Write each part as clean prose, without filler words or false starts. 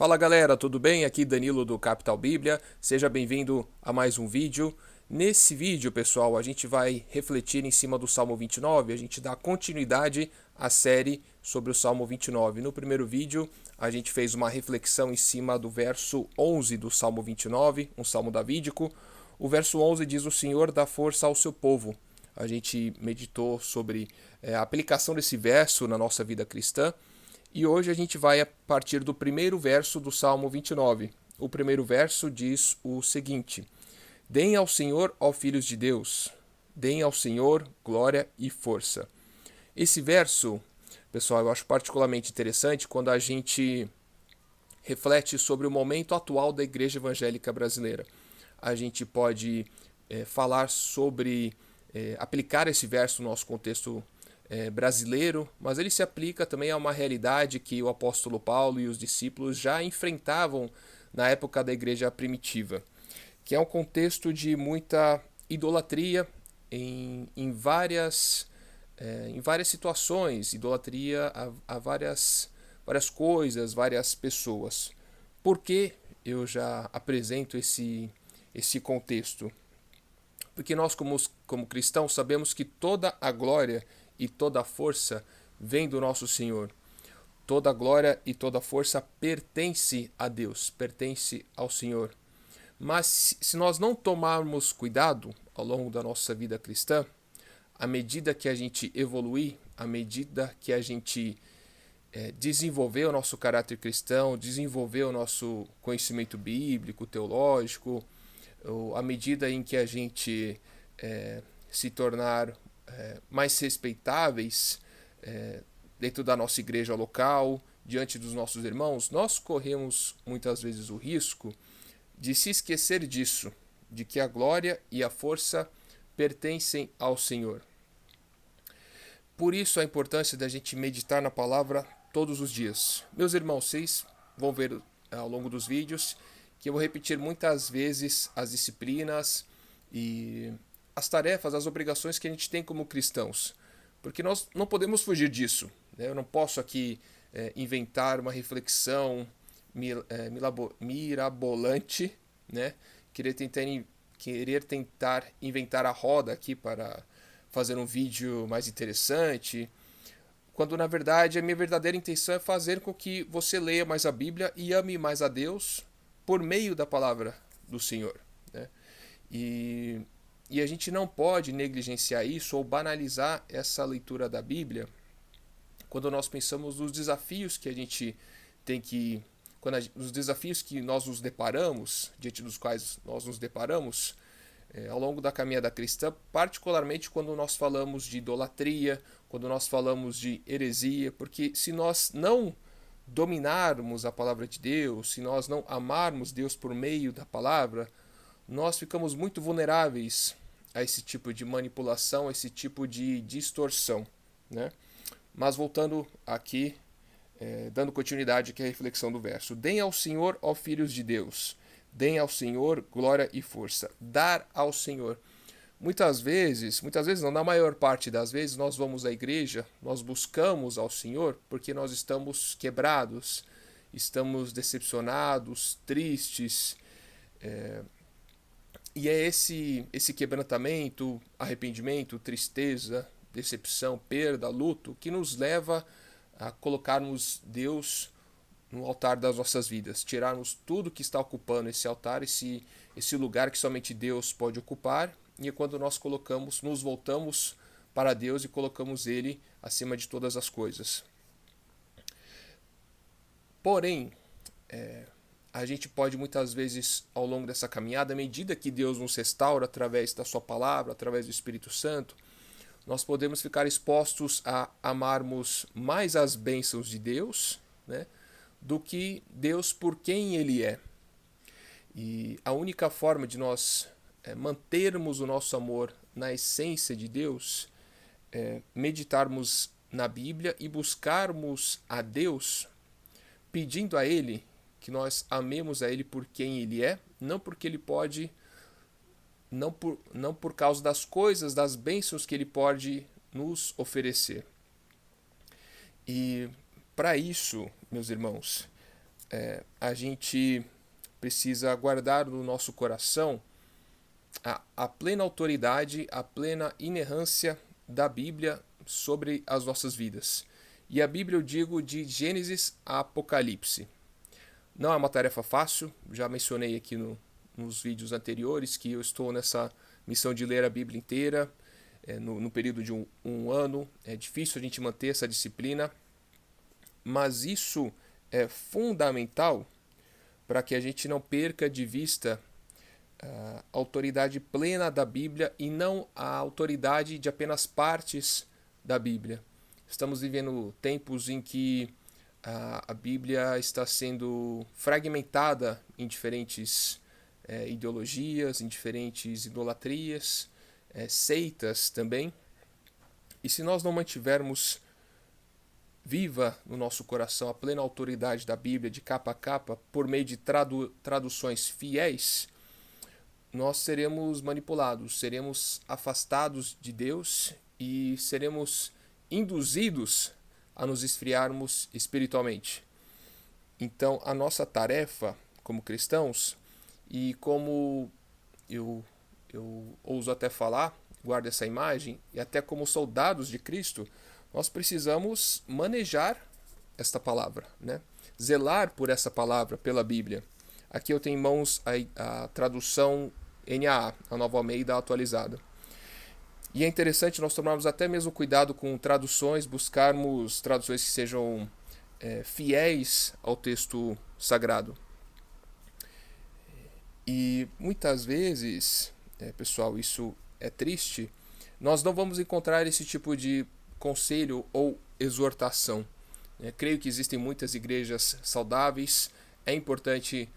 Fala galera, tudo bem? Aqui Danilo do Capital Bíblia, seja bem-vindo a mais um vídeo. Nesse vídeo, pessoal, a gente vai refletir em cima do Salmo 29, a gente dá continuidade à série sobre o Salmo 29. No primeiro vídeo, a gente fez uma reflexão em cima do verso 11 do Salmo 29, um salmo davídico. O verso 11 diz: "O Senhor dá força ao seu povo". A gente meditou sobre a aplicação desse verso na nossa vida cristã. E hoje a gente vai a partir do primeiro verso do Salmo 29. O primeiro verso diz o seguinte: Deem ao Senhor, ó filhos de Deus, deem ao Senhor glória e força. Esse verso, pessoal, eu acho particularmente interessante quando a gente reflete sobre o momento atual da Igreja Evangélica Brasileira. A gente pode falar sobre aplicar esse verso no nosso contexto brasileiro, mas ele se aplica também a uma realidade que o apóstolo Paulo e os discípulos já enfrentavam na época da igreja primitiva, que é um contexto de muita idolatria em várias situações, idolatria a várias coisas, várias pessoas. Por que eu já apresento esse contexto? Porque nós, como cristãos, sabemos que toda a glória e toda a força vem do nosso Senhor. Toda a glória e toda a força pertence a Deus, pertence ao Senhor. Mas se nós não tomarmos cuidado ao longo da nossa vida cristã, à medida que a gente evoluir, à medida que a gente desenvolver o nosso caráter cristão, desenvolver o nosso conhecimento bíblico, teológico, à medida em que a gente se tornar mais respeitáveis dentro da nossa igreja local, diante dos nossos irmãos, nós corremos muitas vezes o risco de se esquecer disso, de que a glória e a força pertencem ao Senhor. Por isso a importância da gente meditar na palavra todos os dias. Meus irmãos, vocês vão ver ao longo dos vídeos que eu vou repetir muitas vezes as disciplinas e as tarefas, as obrigações que a gente tem como cristãos. Porque nós não podemos fugir disso. Né? Eu não posso aqui inventar uma reflexão mirabolante, né? querer tentar inventar a roda aqui para fazer um vídeo mais interessante, quando na verdade a minha verdadeira intenção é fazer com que você leia mais a Bíblia e ame mais a Deus por meio da palavra do Senhor. Né? E a gente não pode negligenciar isso ou banalizar essa leitura da Bíblia quando nós pensamos nos desafios que a gente tem que. Os desafios que nós nos deparamos, diante dos quais nós nos deparamos ao longo da caminhada cristã, particularmente quando nós falamos de idolatria, quando nós falamos de heresia, porque se nós não dominarmos a palavra de Deus, se nós não amarmos Deus por meio da palavra, nós ficamos muito vulneráveis a esse tipo de manipulação, a esse tipo de distorção. Né? Mas voltando aqui, dando continuidade aqui à reflexão do verso. Deem ao Senhor, ó filhos de Deus, deem ao Senhor glória e força. Dar ao Senhor. Muitas vezes não, na maior parte das vezes, nós vamos à igreja, nós buscamos ao Senhor porque nós estamos quebrados, estamos decepcionados, tristes. E é esse quebrantamento, arrependimento, tristeza, decepção, perda, luto, que nos leva a colocarmos Deus no altar das nossas vidas, tirarmos tudo que está ocupando esse altar, esse lugar que somente Deus pode ocupar, e é quando nós nos voltamos para Deus e colocamos Ele acima de todas as coisas. Porém, a gente pode muitas vezes, ao longo dessa caminhada, à medida que Deus nos restaura através da sua palavra, através do Espírito Santo, nós podemos ficar expostos a amarmos mais as bênçãos de Deus, né, do que Deus por quem Ele é. E a única forma de nós mantermos o nosso amor na essência de Deus é meditarmos na Bíblia e buscarmos a Deus, pedindo a Ele que nós amemos a Ele por quem Ele é, não porque Ele pode, não por causa das coisas, das bênçãos que Ele pode nos oferecer. E para isso, meus irmãos, a gente precisa guardar no nosso coração a plena autoridade, a plena inerrância da Bíblia sobre as nossas vidas. E a Bíblia eu digo de Gênesis a Apocalipse. Não é uma tarefa fácil, já mencionei aqui nos vídeos anteriores que eu estou nessa missão de ler a Bíblia inteira no período de um ano. É difícil a gente manter essa disciplina, mas isso é fundamental para que a gente não perca de vista a autoridade plena da Bíblia e não a autoridade de apenas partes da Bíblia. Estamos vivendo tempos em que a Bíblia está sendo fragmentada em diferentes ideologias, em diferentes idolatrias, seitas também. E se nós não mantivermos viva no nosso coração a plena autoridade da Bíblia de capa a capa por meio de traduções fiéis, nós seremos manipulados, seremos afastados de Deus e seremos induzidos a nos esfriarmos espiritualmente. Então, a nossa tarefa como cristãos, e como eu ouso até falar, guarda essa imagem, e até como soldados de Cristo, nós precisamos manejar esta palavra, né? Zelar por essa palavra, pela Bíblia. Aqui eu tenho em mãos a tradução NAA, a Nova Almeida atualizada. E é interessante nós tomarmos até mesmo cuidado com traduções, buscarmos traduções que sejam fiéis ao texto sagrado. E muitas vezes, pessoal, isso é triste, nós não vamos encontrar esse tipo de conselho ou exortação. Creio que existem muitas igrejas saudáveis, é importante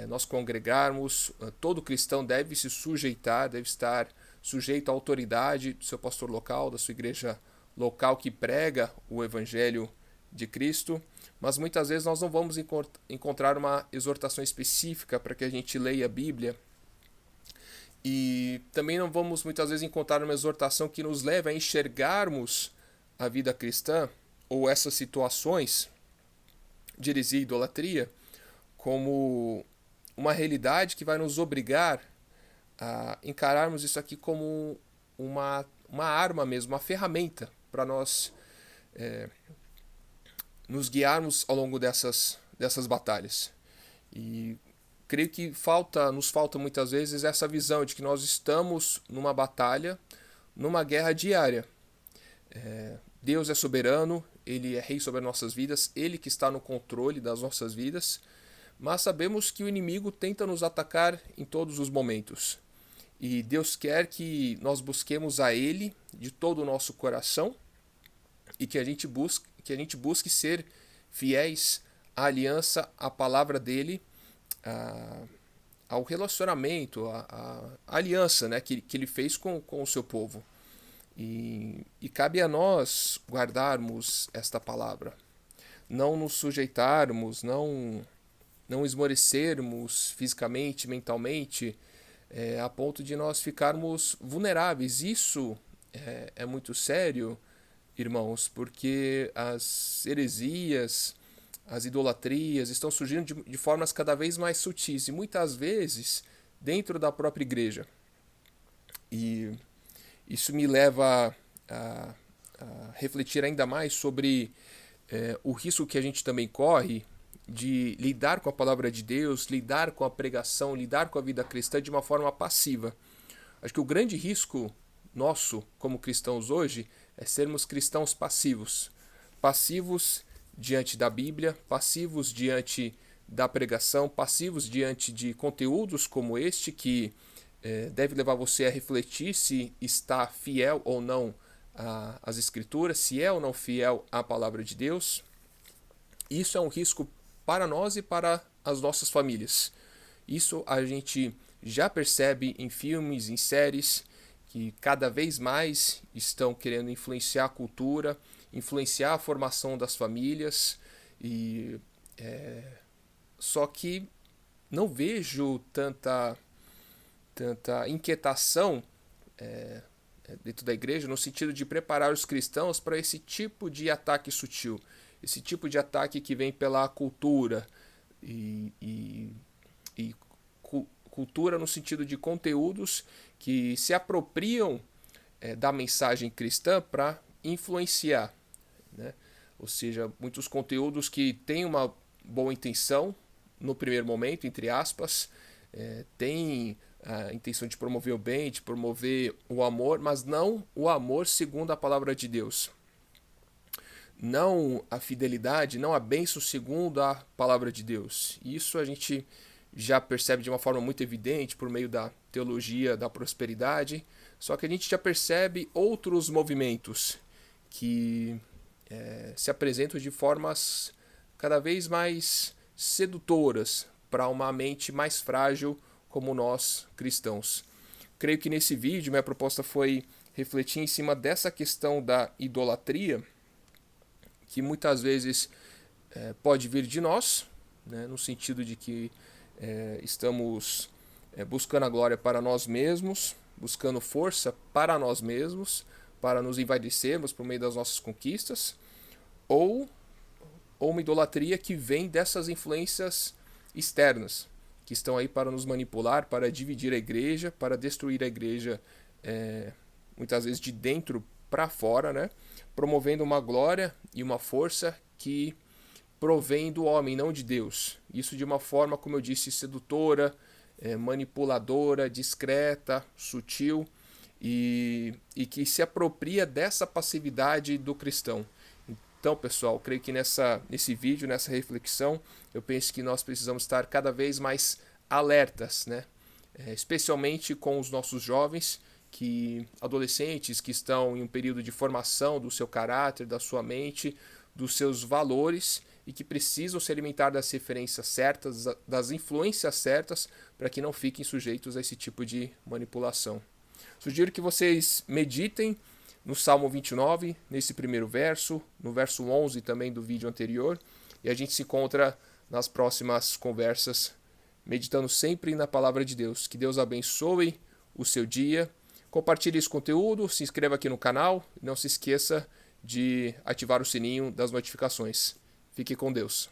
nós congregarmos, todo cristão deve se sujeitar, deve estar sujeito à autoridade do seu pastor local, da sua igreja local que prega o evangelho de Cristo, mas muitas vezes nós não vamos encontrar uma exortação específica para que a gente leia a Bíblia, e também não vamos muitas vezes encontrar uma exortação que nos leve a enxergarmos a vida cristã ou essas situações de heresia e idolatria como uma realidade que vai nos obrigar a encararmos isso aqui como uma arma mesmo, uma ferramenta para nós nos guiarmos ao longo dessas batalhas. E creio que nos falta muitas vezes essa visão de que nós estamos numa batalha, numa guerra diária. Deus é soberano, Ele é rei sobre as nossas vidas, Ele que está no controle das nossas vidas, mas sabemos que o inimigo tenta nos atacar em todos os momentos. E Deus quer que nós busquemos a Ele de todo o nosso coração e que a gente busque ser fiéis à aliança, à palavra dEle, ao relacionamento, à aliança, né, que Ele fez com o seu povo. E cabe a nós guardarmos esta palavra, não nos sujeitarmos, não esmorecermos fisicamente, mentalmente, a ponto de nós ficarmos vulneráveis. Isso é muito sério, irmãos, porque as heresias, as idolatrias estão surgindo de formas cada vez mais sutis e muitas vezes dentro da própria igreja. E isso me leva a refletir ainda mais sobre o risco que a gente também corre de lidar com a palavra de Deus, lidar com a pregação, lidar com a vida cristã de uma forma passiva. Acho que o grande risco nosso como cristãos hoje é sermos cristãos passivos. Passivos diante da Bíblia, passivos diante da pregação, passivos diante de conteúdos como este que deve levar você a refletir se está fiel ou não às Escrituras, se é ou não fiel à palavra de Deus. Isso é um risco para nós e para as nossas famílias. Isso a gente já percebe em filmes, em séries, que cada vez mais estão querendo influenciar a cultura, influenciar a formação das famílias, e só que não vejo tanta inquietação dentro da igreja no sentido de preparar os cristãos para esse tipo de ataque sutil, esse tipo de ataque que vem pela cultura, e cultura no sentido de conteúdos que se apropriam da mensagem cristã para influenciar, né? Ou seja, muitos conteúdos que têm uma boa intenção no primeiro momento, entre aspas, têm a intenção de promover o bem, de promover o amor, mas não o amor segundo a palavra de Deus. Não a fidelidade, não a bênção segundo a palavra de Deus. Isso a gente já percebe de uma forma muito evidente por meio da teologia da prosperidade, só que a gente já percebe outros movimentos que se apresentam de formas cada vez mais sedutoras para uma mente mais frágil como nós cristãos. Creio que nesse vídeo minha proposta foi refletir em cima dessa questão da idolatria, que muitas vezes pode vir de nós, né, no sentido de que estamos buscando a glória para nós mesmos, buscando força para nós mesmos, para nos envaidecermos por meio das nossas conquistas, ou uma idolatria que vem dessas influências externas, que estão aí para nos manipular, para dividir a igreja, para destruir a igreja, muitas vezes de dentro para fora, né? Promovendo uma glória e uma força que provém do homem, não de Deus. Isso de uma forma, como eu disse, sedutora, manipuladora, discreta, sutil, e que se apropria dessa passividade do cristão. Então, pessoal, creio que nesse vídeo, nessa reflexão, eu penso que nós precisamos estar cada vez mais alertas, né? Especialmente com os nossos jovens, adolescentes que estão em um período de formação do seu caráter, da sua mente, dos seus valores, e que precisam se alimentar das referências certas, das influências certas, para que não fiquem sujeitos a esse tipo de manipulação. Sugiro que vocês meditem no Salmo 29, nesse primeiro verso, no verso 11 também do vídeo anterior, e a gente se encontra nas próximas conversas, meditando sempre na palavra de Deus. Que Deus abençoe o seu dia. Compartilhe esse conteúdo, se inscreva aqui no canal e não se esqueça de ativar o sininho das notificações. Fique com Deus.